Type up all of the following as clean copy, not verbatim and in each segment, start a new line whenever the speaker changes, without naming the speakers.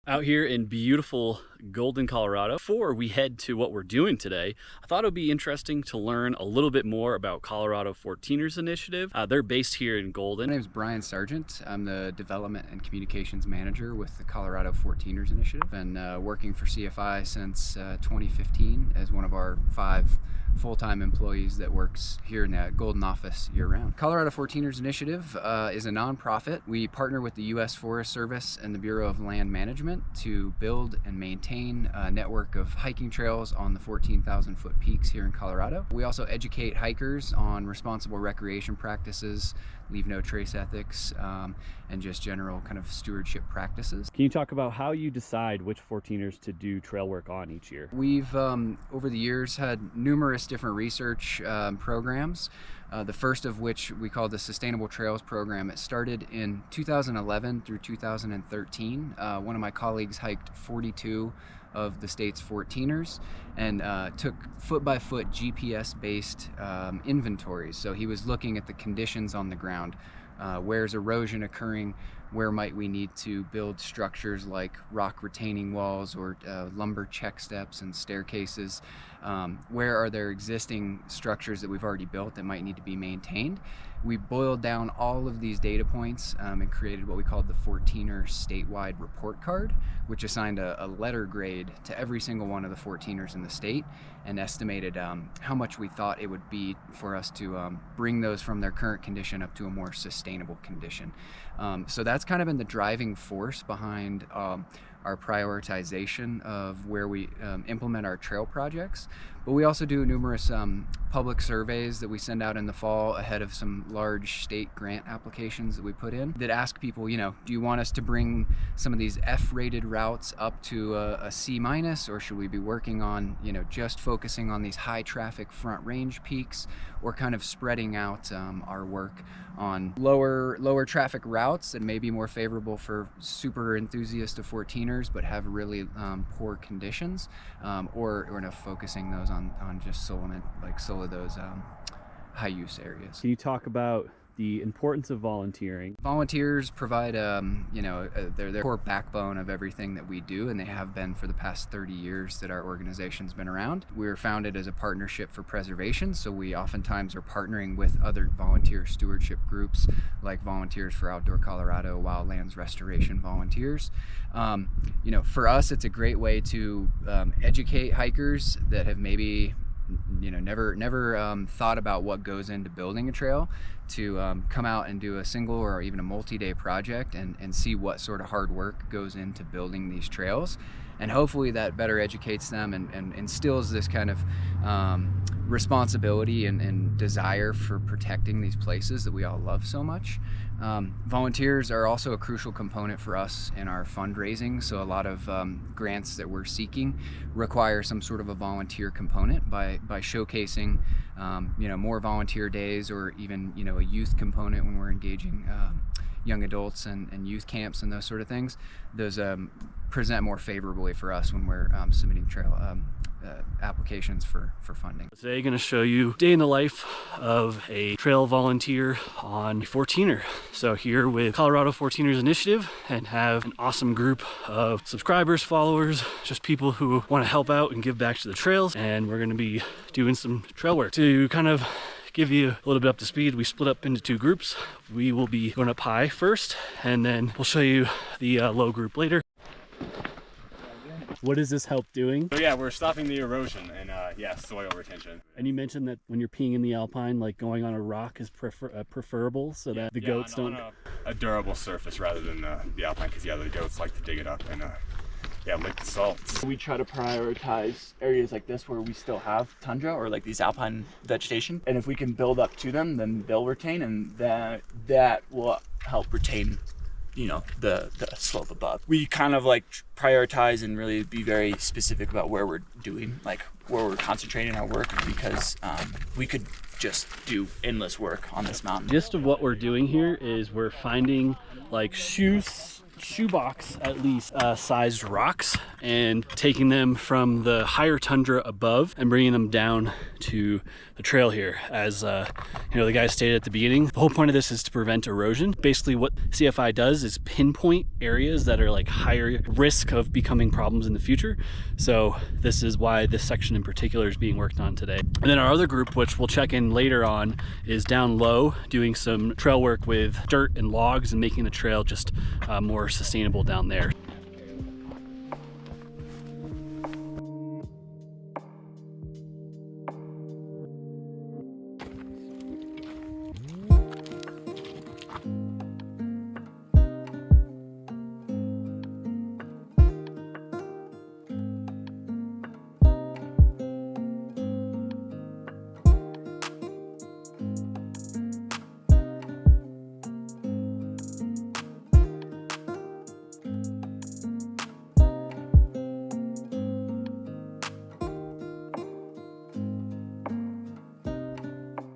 Out here in beautiful Golden, Colorado. Before we head to what we're doing today, I thought it would be interesting to learn a little bit more about Colorado 14ers Initiative. They're based here in Golden.
My name is Brian Sargent. I'm the Development and Communications Manager with the Colorado 14ers Initiative. Been working for CFI since 2015 as one of our 5 full-time employees that works here in that Golden office year-round. Colorado 14ers Initiative is a nonprofit. We partner with the U.S. Forest Service and the Bureau of Land Management to build and maintain a network of hiking trails on the 14,000-foot peaks here in Colorado. We also educate hikers on responsible recreation practices, leave no trace ethics, and just general kind of stewardship practices.
Can you talk about how you decide which 14ers to do trail work on each year?
We've, over the years, had numerous different research programs. The first of which we call the Sustainable Trails Program. It started in 2011 through 2013. One of my colleagues hiked 42 of the state's 14ers and took foot-by-foot GPS-based inventories. So he was looking at the conditions on the ground. Where's erosion occurring? Where might we need to build structures like rock retaining walls or lumber check steps and staircases? Where are there existing structures that we've already built that might need to be maintained? We boiled down all of these data points and created what we called the 14er statewide report card, which assigned a letter grade to every single one of the 14ers in the state and estimated how much we thought it would be for us to bring those from their current condition up to a more sustainable condition. So that's kind of been the driving force behind our prioritization of where we implement our trail projects. But we also do numerous public surveys that we send out in the fall ahead of some large state grant applications that we put in that ask people, do you want us to bring some of these F-rated routes up to a C-, or should we be working on, just focusing on these high traffic front range peaks, or kind of spreading out our work on lower traffic routes that may be more favorable for super enthusiasts of 14ers but have really poor conditions, or focusing those on just some of those high use areas.
Can you talk about the importance of volunteering?
Volunteers provide, they're the core backbone of everything that we do, and they have been for the past 30 years that our organization's been around. We were founded as a partnership for preservation, so we oftentimes are partnering with other volunteer stewardship groups like Volunteers for Outdoor Colorado, Wildlands Restoration Volunteers. For us, it's a great way to educate hikers that have maybe never thought about what goes into building a trail, to come out and do a single or even a multi-day project and see what sort of hard work goes into building these trails. And hopefully that better educates them and instills this kind of responsibility and desire for protecting these places that we all love so much. Volunteers are also a crucial component for us in our fundraising. So a lot of grants that we're seeking require some sort of a volunteer component by showcasing more volunteer days, or even a youth component when we're engaging young adults and youth camps and those sort of things. Those present more favorably for us when we're submitting trail applications for funding.
Today I'm going to show you day in the life of a trail volunteer on a 14er. So here with Colorado 14ers Initiative, and have an awesome group of subscribers, followers, just people who want to help out and give back to the trails. And we're going to be doing some trail work. To kind of give you a little bit up to speed, we split up into 2 groups. We will be going up high first, and then we'll show you the low group later. What does this help doing?
So yeah, we're stopping the erosion and soil retention.
And you mentioned that when you're peeing in the alpine, like going on a rock is preferable, so that the goats don't.
On a durable surface rather than the alpine, because the goats like to dig it up and lick the salt.
We try to prioritize areas like this where we still have tundra or like these alpine vegetation, and if we can build up to them, then they'll retain, and that will help retain the slope above. We kind of prioritize and really be very specific about where we're doing, where we're concentrating our work, because we could just do endless work on this mountain.
Gist of what we're doing here is we're finding shoe shoebox at least sized rocks and taking them from the higher tundra above and bringing them down to the trail here. As you know, the guy stated at the beginning, the whole point of this is to prevent erosion. Basically what CFI does is pinpoint areas that are like higher risk of becoming problems in the future. So this is why this section in particular is being worked on today. And then our other group, which we'll check in later on, is down low doing some trail work with dirt and logs and making the trail just more sustainable down there.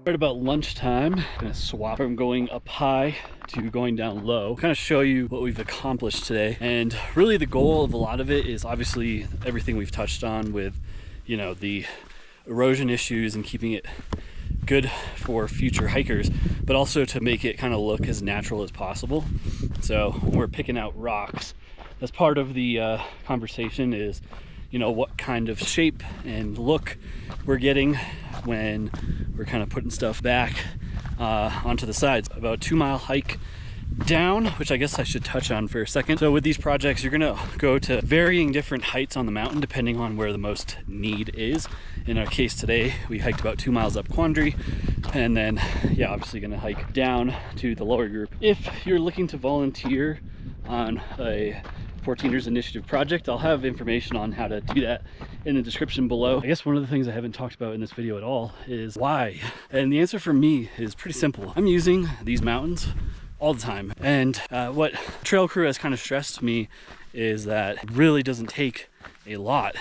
Right about lunchtime, I'm gonna swap from going up high to going down low, kind of show you what we've accomplished today. And really the goal of a lot of it is obviously everything we've touched on with, you know, the erosion issues and keeping it good for future hikers, but also to make it kind of look as natural as possible. So when we're picking out rocks, that's part of the conversation is, you know, what kind of shape and look we're getting when we're kind of putting stuff back onto the sides. About a 2-mile hike down, which I guess I should touch on for a second. So with these projects, you're gonna go to varying different heights on the mountain depending on where the most need is. In our case today, we hiked about 2 miles up Quandary, and then yeah, obviously gonna hike down to the lower group. If you're looking to volunteer on a 14ers Initiative project, I'll have information on how to do that in the description below. I guess one of the things I haven't talked about in this video at all is why. And the answer for me is pretty simple. I'm using these mountains all the time. And what trail crew has kind of stressed to me is that it really doesn't take a lot,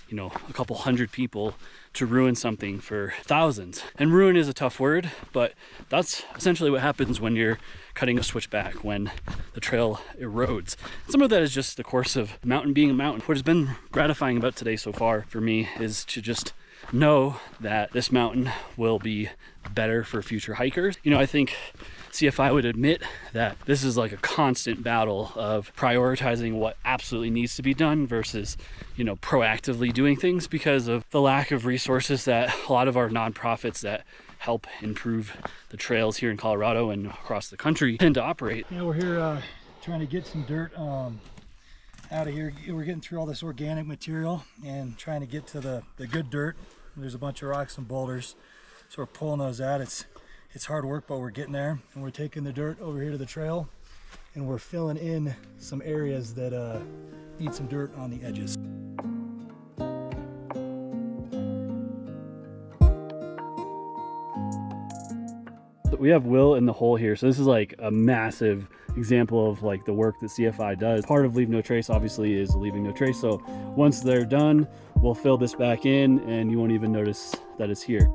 you know, a couple hundred people to ruin something for thousands. And ruin is a tough word, but that's essentially what happens when you're cutting a switchback, when the trail erodes. Some of that is just the course of mountain being a mountain. What has been gratifying about today so far for me is to just know that this mountain will be better for future hikers. You know, I think CFI would admit that this is like a constant battle of prioritizing what absolutely needs to be done versus, you know, proactively doing things because of the lack of resources that a lot of our nonprofits that help improve the trails here in Colorado and across the country tend to operate.
Yeah, we're here trying to get some dirt out of here. We're getting through all this organic material and trying to get to the good dirt. There's a bunch of rocks and boulders, so we're pulling those out. It's hard work, but we're getting there. And we're taking the dirt over here to the trail and we're filling in some areas that need some dirt on the edges.
We have Will in the hole here, so this is like a massive example of like the work that CFI does. Part of Leave No Trace obviously is leaving no trace, so once they're done, we'll fill this back in and you won't even notice that it's here.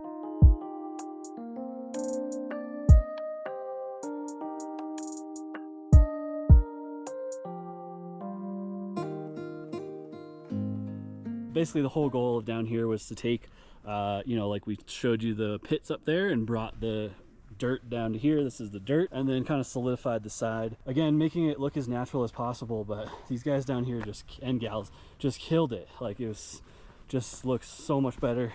Basically the whole goal of down here was to take, you know, like we showed you the pits up there and brought the dirt down to here. This is the dirt, and then kind of solidified the side. Again, making it look as natural as possible, but these guys down here and gals just killed it. Like it was just looks so much better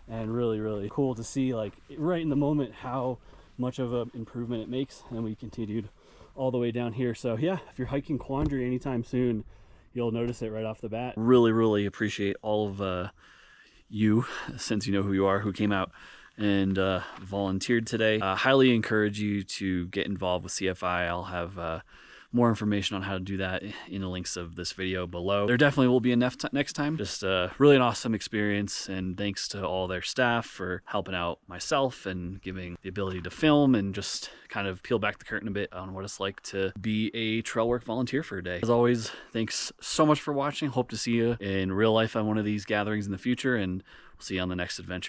and really, really cool to see, like right in the moment, how much of an improvement it makes. And we continued all the way down here. So yeah, if you're hiking Quandary anytime soon, you'll notice it right off the bat. Really, really appreciate all of you, since you know who you are, who came out and volunteered today. Highly encourage you to get involved with CFI. I'll have more information on how to do that in the links of this video below. There definitely will be a next time. Just really an awesome experience, and thanks to all their staff for helping out myself and giving the ability to film and just kind of peel back the curtain a bit on what it's like to be a trail work volunteer for a day. As always, thanks so much for watching. Hope to see you in real life on one of these gatherings in the future, and we'll see you on the next adventure.